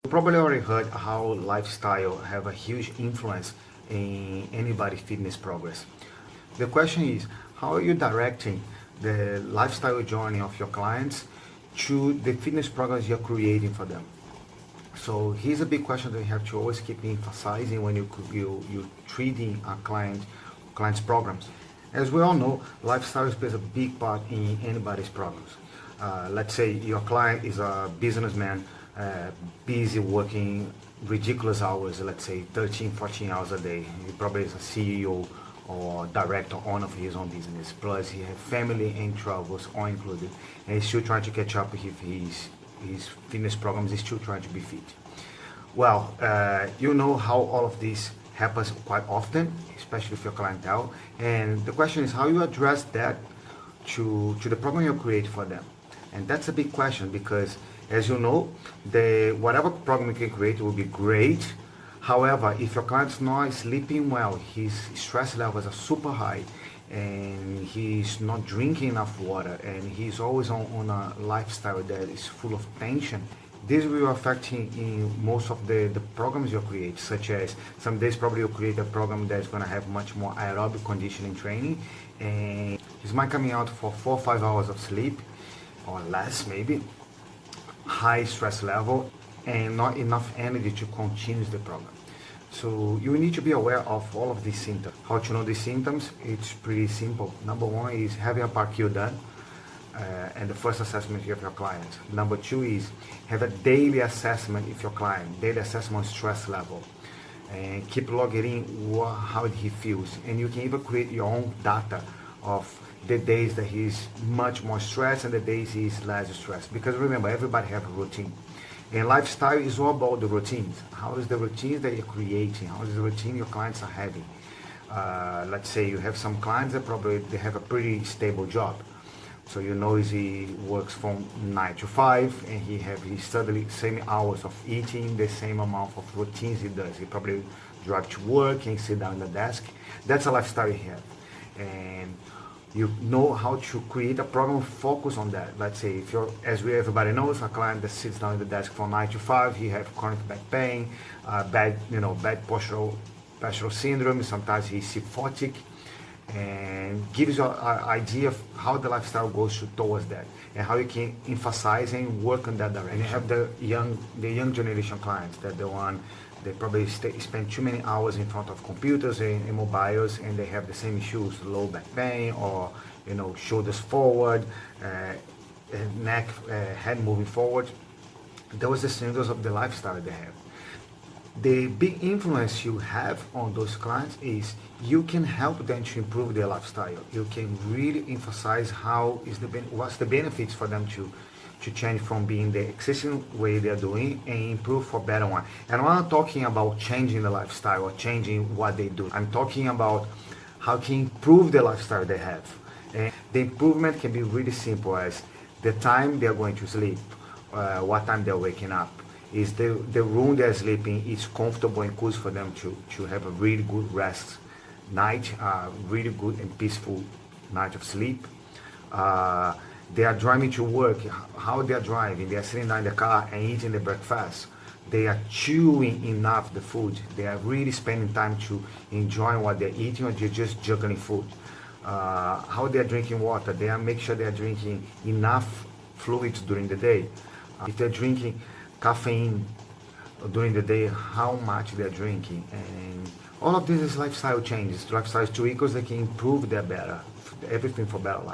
You probably already heard how lifestyle have a huge influence in anybody's fitness progress. The question is, how are you directing the lifestyle journey of your clients to the fitness programs you're creating for them? So here's a big question that you have to always keep emphasizing when you're treating a client's programs. As we all know, lifestyle plays a big part in anybody's programs. Let's say your client is a businessman, busy working ridiculous hours, let's say 13, 14 hours a day. He probably is a CEO or director, owner of his own business. Plus he has family and travels all included. And he's still trying to catch up with his fitness programs, he's still trying to be fit. Well, you know how all of this happens quite often, especially with your clientele. And the question is how you address that to the program you create for them. And that's a big question because, as you know, whatever program you can create will be great. However, if your client's not sleeping well, his stress levels are super high, and he's not drinking enough water, and he's always on a lifestyle that is full of tension, this will affect in most of the programs you create, such as some days probably you'll create a program that's going to have much more aerobic conditioning training, and he's might coming out for 4 or 5 hours of sleep, or less maybe, high stress level, and not enough energy to continue the program. So you need to be aware of all of these symptoms. How to know these symptoms? It's pretty simple. Number one is having a PAR-Q done, and the first assessment of your client. Number two is have a daily assessment of your client, daily assessment on stress level, and keep logging in how he feels. And you can even create your own data of the days that he's much more stressed and the days he's less stressed. Because remember, everybody have a routine. And lifestyle is all about the routines. How is the routines that you're creating? How is the routine your clients are having? Let's say you have some clients that probably they have a pretty stable job. So you know he works from 9 to 5 and he study same hours of eating, the same amount of routines he does. He probably drive to work and sit down at the desk. That's a lifestyle he has. And you know how to create a program focus on that. Let's say if you're, as everybody knows, a client that sits down at the desk from 9 to 5, he have chronic back pain, bad postural syndrome. Sometimes he's psychotic, and gives you an idea of how the lifestyle goes towards that and how you can emphasize and work in that direction. And you have the young generation clients, that the one they probably spend too many hours in front of computers and mobiles, and they have the same issues, low back pain, or shoulders forward, neck, head moving forward. Those are the symptoms of the lifestyle they have. The big influence you have on those clients is you can help them to improve their lifestyle. You can really emphasize what's the benefits for them to change from being the existing way they're doing and improve for better one. And I'm not talking about changing the lifestyle or changing what they do. I'm talking about how can improve the lifestyle they have. And the improvement can be really simple, as the time they're going to sleep, what time they're waking up. Is the room they're sleeping is comfortable and cool for them to have a really good rest night, really good and peaceful night of sleep. They are driving to work, how they are driving. They are sitting down in the car and eating the breakfast. They are chewing enough the food. They are really spending time to enjoy what they're eating, or they're just juggling food. How they are drinking water. They are make sure they are drinking enough fluids during the day. If they're drinking caffeine during the day, how much they're drinking. And all of this is lifestyle changes. Lifestyle tweakers that can improve their everything for better life.